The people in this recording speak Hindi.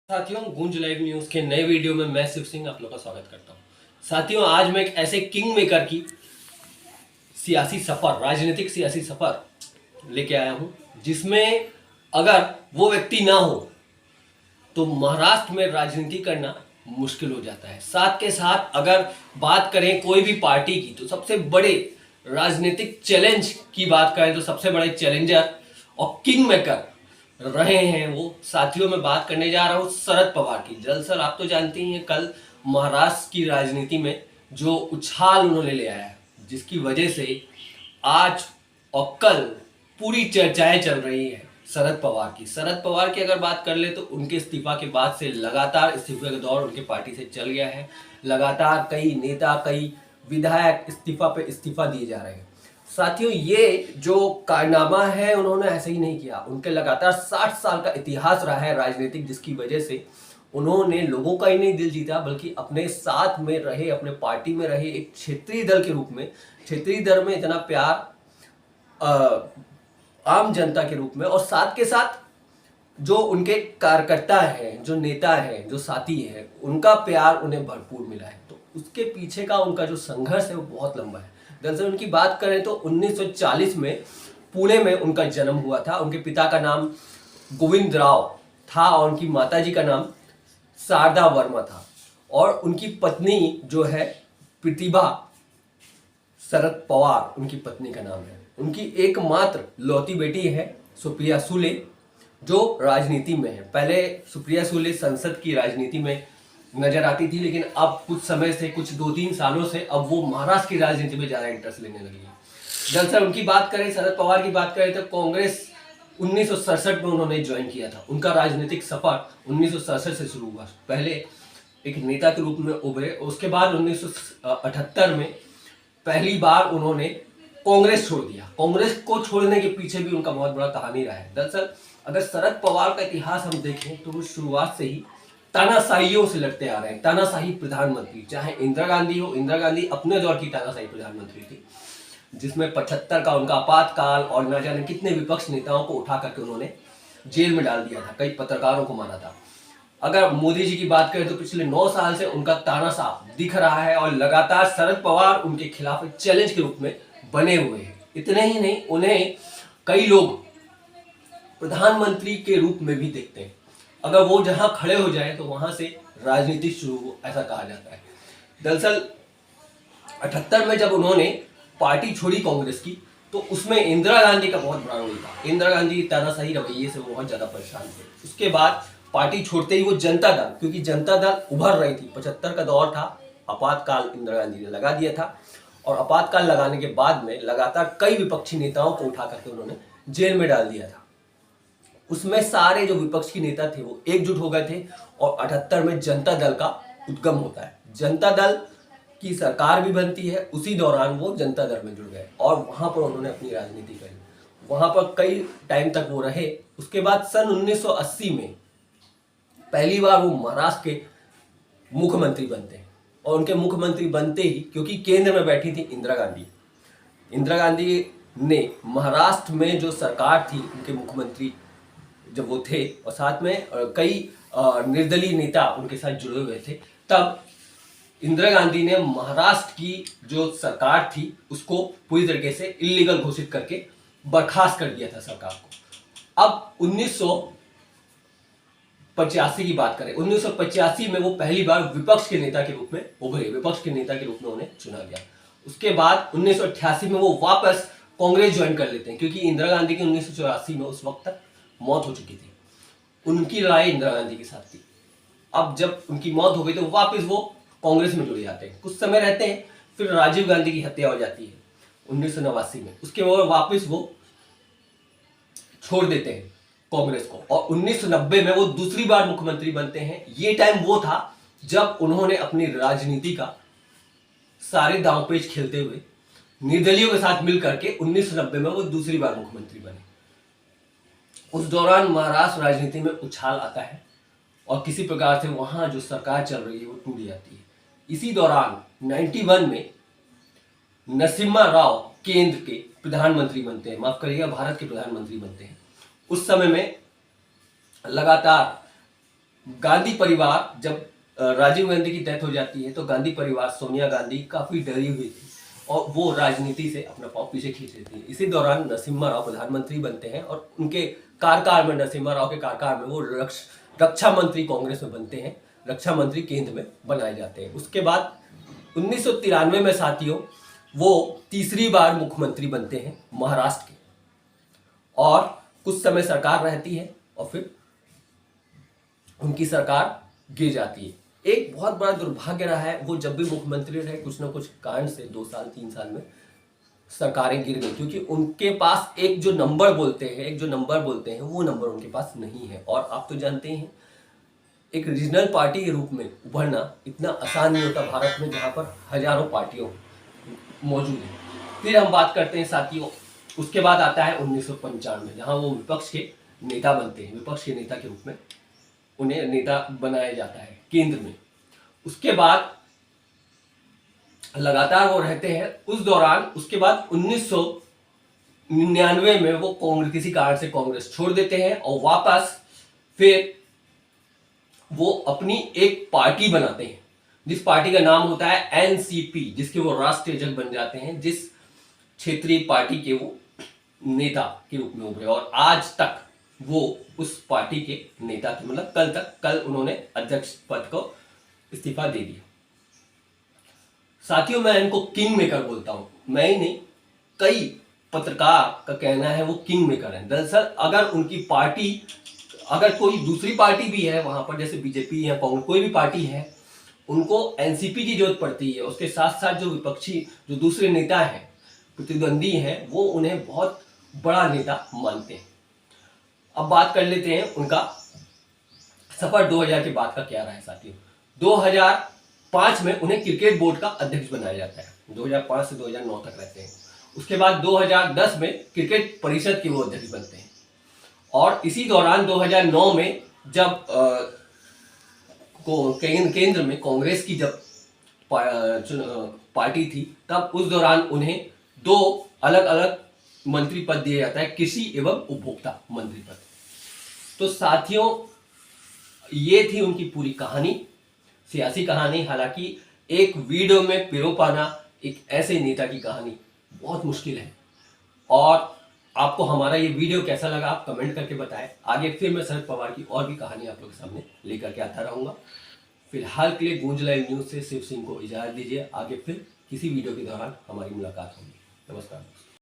साथियों, गूंज लाइव न्यूज के नए वीडियो में मैं शिव सिंह आप लोग का स्वागत करता हूं। साथियों, आज मैं एक ऐसे किंग मेकर की सियासी सफर, राजनीतिक सियासी सफर लेके आया हूं, जिसमें अगर वो व्यक्ति ना हो तो महाराष्ट्र में राजनीति करना मुश्किल हो जाता है। साथ के साथ अगर बात करें कोई भी पार्टी की, तो सबसे बड़े राजनीतिक चैलेंज की बात करें तो सबसे बड़े चैलेंजर और किंग मेकर रहे हैं वो। साथियों, में बात करने जा रहा हूँ शरद पवार की। दरअसल आप तो जानते ही हैं, कल महाराष्ट्र की राजनीति में जो उछाल उन्होंने ले आया है, जिसकी वजह से आज और कल पूरी चर्चाएं चल रही है शरद पवार की अगर बात कर ले तो उनके इस्तीफा के बाद से लगातार इस्तीफे का दौर उनके पार्टी से चल गया है। लगातार कई नेता, कई विधायक इस्तीफा पे इस्तीफा दिए जा रहे हैं। साथियों, ये जो कारनामा है उन्होंने ऐसे ही नहीं किया। उनके लगातार 60 साल का इतिहास रहा है राजनीतिक, जिसकी वजह से उन्होंने लोगों का ही नहीं दिल जीता, बल्कि अपने साथ में रहे, अपने पार्टी में रहे एक क्षेत्रीय दल के रूप में, क्षेत्रीय दल में इतना प्यार आम जनता के रूप में, और साथ के साथ जो उनके कार्यकर्ता हैं, जो नेता हैं, जो साथी हैं, उनका प्यार उन्हें भरपूर मिला है। तो उसके पीछे का उनका जो संघर्ष है वो बहुत लंबा है। दरअसल उनकी बात करें तो 1940 में पुणे में उनका जन्म हुआ था। उनके पिता का नाम गोविंद राव था और उनकी माताजी का नाम शारदा वर्मा था, और उनकी पत्नी जो है प्रतिभा शरद पवार उनकी पत्नी का नाम है। उनकी एकमात्र लौती बेटी है सुप्रिया सुले, जो राजनीति में है। पहले सुप्रिया सुले संसद की राजनीति में नजर आती थी, लेकिन अब कुछ समय से, कुछ 2-3 सालों से अब वो महाराष्ट्र की राजनीति में ज्यादा इंटरेस्ट लेने लगी है। दरअसल उनकी बात करें, शरद पवार की बात करें तो कांग्रेस 1967 में उन्होंने ज्वाइन किया था। उनका राजनीतिक सफर 1967 से शुरू हुआ। पहले एक नेता के रूप में उभरे, उसके बाद 1978 में पहली बार उन्होंने कांग्रेस छोड़ दिया। कांग्रेस को छोड़ने के पीछे भी उनका बहुत बड़ा कहानी रहा है। दरअसल अगर शरद पवार का इतिहास हम देखें तो वो शुरुआत से ही तानाशाहियों से लड़ते आ रहे हैं। तानाशाही प्रधानमंत्री, चाहे इंदिरा गांधी हो, इंदिरा गांधी अपने दौर की तानाशाही प्रधानमंत्री थी, जिसमें 75 का उनका आपातकाल और न जाने कितने विपक्ष नेताओं को उठा करके उन्होंने जेल में डाल दिया था, कई पत्रकारों को मारा था। अगर मोदी जी की बात करें तो पिछले 9 साल से उनका तानाशाह दिख रहा है, और लगातार शरद पवार उनके खिलाफ एक चैलेंज के रूप में बने हुए हैं। इतने ही नहीं, उन्हें कई लोग प्रधानमंत्री के रूप में भी देखते हैं। अगर वो जहां खड़े हो जाए तो वहां से राजनीति शुरू हो, ऐसा कहा जाता है। दरअसल 78 में जब उन्होंने पार्टी छोड़ी कांग्रेस की, तो उसमें इंदिरा गांधी का बहुत बड़ा रोल था। इंदिरा गांधी तानाशाही रवैये से वो बहुत ज्यादा परेशान थे। उसके बाद पार्टी छोड़ते ही वो जनता दल, क्योंकि जनता दल उभर रही थी, 75 का दौर था, आपातकाल इंदिरा गांधी ने लगा दिया था, और आपातकाल लगाने के बाद में लगातार कई विपक्षी नेताओं को उठा करके उन्होंने जेल में डाल दिया था। उसमें सारे जो विपक्ष के नेता थे वो एकजुट हो गए थे, और 78 में जनता दल का उद्गम होता है। जनता दल की सरकार भी बनती है। उसी दौरान वो जनता दल में जुड़ गए और वहां पर उन्होंने अपनी राजनीति करी। वहां पर कई टाइम तक वो रहे। उसके बाद सन 1980 में पहली बार वो महाराष्ट्र के मुख्यमंत्री बनते हैं, और उनके मुख्यमंत्री बनते ही, क्योंकि केंद्र में बैठी थी इंदिरा गांधी ने महाराष्ट्र में जो सरकार थी, उनके मुख्यमंत्री जब वो थे, और साथ में कई निर्दलीय नेता उनके साथ जुड़े हुए थे, तब इंदिरा गांधी ने महाराष्ट्र की जो सरकार थी उसको पूरी तरीके से इलीगल घोषित करके बर्खास्त कर दिया था सरकार को। अब 1985 की बात करें, 1985 में वो पहली बार विपक्ष के नेता के रूप में उभरे, विपक्ष के नेता के रूप में उन्हें चुना गया। उसके बाद 1988 में वो वापस कांग्रेस ज्वाइन कर लेते हैं, क्योंकि इंदिरा गांधी की 1984 में उस वक्त तक मौत हो चुकी थी। उनकी लड़ाई इंदिरा गांधी के साथ थी। अब जब उनकी मौत हो गई तो वापस वो कांग्रेस में जुड़ जाते हैं। कुछ समय रहते हैं, फिर राजीव गांधी की हत्या हो जाती है 1989 में। उसके बाद वापस वो छोड़ देते हैं कांग्रेस को, और 1990 में वो दूसरी बार मुख्यमंत्री बनते हैं। ये टाइम वो था जब उन्होंने अपनी राजनीति का सारे दांवपेच खेलते हुए निर्दलियों के साथ मिलकर के 1990 में वो दूसरी बार मुख्यमंत्री बने। उस दौरान महाराष्ट्र राजनीति में उछाल आता है, और किसी प्रकार से वहां जो सरकार चल रही है वो टूट जाती है। इसी दौरान 91 में नरसिम्हा राव केंद्र के प्रधानमंत्री बनते हैं, माफ करिएगा, भारत के प्रधानमंत्री बनते हैं। उस समय में लगातार गांधी परिवार जब राजीव गांधी की डेथ हो जाती है तो गांधी परिवार, सोनिया गांधी काफी डरी हुई थी और वो राजनीति से अपना पाँव पीछे खींच लेती है। इसी दौरान नरसिम्हा राव प्रधानमंत्री बनते हैं और उनके कार्यकाल में, नरसिम्हा राव के कार्यकाल में वो रक्षा मंत्री कांग्रेस में बनते हैं, रक्षा मंत्री केंद्र में बनाए जाते हैं। उसके बाद 1993 में साथियों वो तीसरी बार मुख्यमंत्री बनते हैं महाराष्ट्र के, और कुछ समय सरकार रहती है और फिर उनकी सरकार गिर जाती है। एक बहुत बड़ा दुर्भाग्य रहा है, वो जब भी मुख्यमंत्री रहे कुछ ना कुछ कारण से 2 साल 3 साल में सरकारें गिर गई, क्योंकि उनके पास एक जो नंबर बोलते हैं वो नंबर उनके पास नहीं है। और आप तो जानते हैं एक रीजनल पार्टी के रूप में उभरना इतना आसान नहीं होता भारत में, जहाँ पर हजारों पार्टियों मौजूद है। फिर हम बात करते हैं साथियों, उसके बाद आता है 1995, जहाँ वो विपक्ष के नेता बनते हैं। विपक्ष के नेता के रूप में उन्हें नेता बनाया जाता है केंद्र में। उसके बाद लगातार वो रहते हैं। उस दौरान उसके बाद 1999 में वो कांग्रेस किसी कारण से कांग्रेस छोड़ देते हैं और वापस फिर वो अपनी एक पार्टी बनाते हैं, जिस पार्टी का नाम होता है एनसीपी, जिसके वो राष्ट्रीय अध्यक्ष बन जाते हैं, जिस क्षेत्रीय पार्टी के वो नेता के रूप में उभरे और आज तक वो उस पार्टी के नेता थे। मतलब कल उन्होंने अध्यक्ष पद को इस्तीफा दे दिया। साथियों मैं इनको किंग मेकर बोलता हूं, मैं ही नहीं, कई पत्रकार का कहना है वो किंग मेकर है। दरअसल अगर उनकी पार्टी, अगर कोई दूसरी पार्टी भी है वहां पर, जैसे बीजेपी या कांग्रेस, कोई भी पार्टी है, उनको एनसीपी की जरूरत पड़ती है। उसके साथ साथ जो विपक्षी, जो दूसरे नेता हैं, प्रतिद्वंदी हैं, वो उन्हें बहुत बड़ा नेता मानते हैं। अब बात कर लेते हैं उनका सफर 2000 के बाद का क्या रहा है साथियों। 2005 में उन्हें क्रिकेट बोर्ड का अध्यक्ष बनाया जाता है, 2005 से 2009 तक रहते हैं। उसके बाद 2010 में क्रिकेट परिषद के वो अध्यक्ष बनते हैं और इसी दौरान 2009 में जब केंद्र में कांग्रेस की जब पार्टी थी, तब उस दौरान उन्हें 2 अलग अलग मंत्री पद दिया जाता है, कृषि एवं उपभोक्ता मंत्री पद। तो साथियों ये थी उनकी पूरी कहानी, सियासी कहानी। हालांकि एक वीडियो में पिरो पाना एक ऐसे नेता की कहानी बहुत मुश्किल है। और आपको हमारा ये वीडियो कैसा लगा आप कमेंट करके बताएं। आगे फिर मैं शरद पवार की और भी कहानी आप लोग के सामने लेकर के आता रहूंगा। फिलहाल के लिए गूंज लाइव न्यूज से शिव सिंह को इजाजत दीजिए। आगे फिर किसी वीडियो के दौरान हमारी मुलाकात होगी। नमस्कार।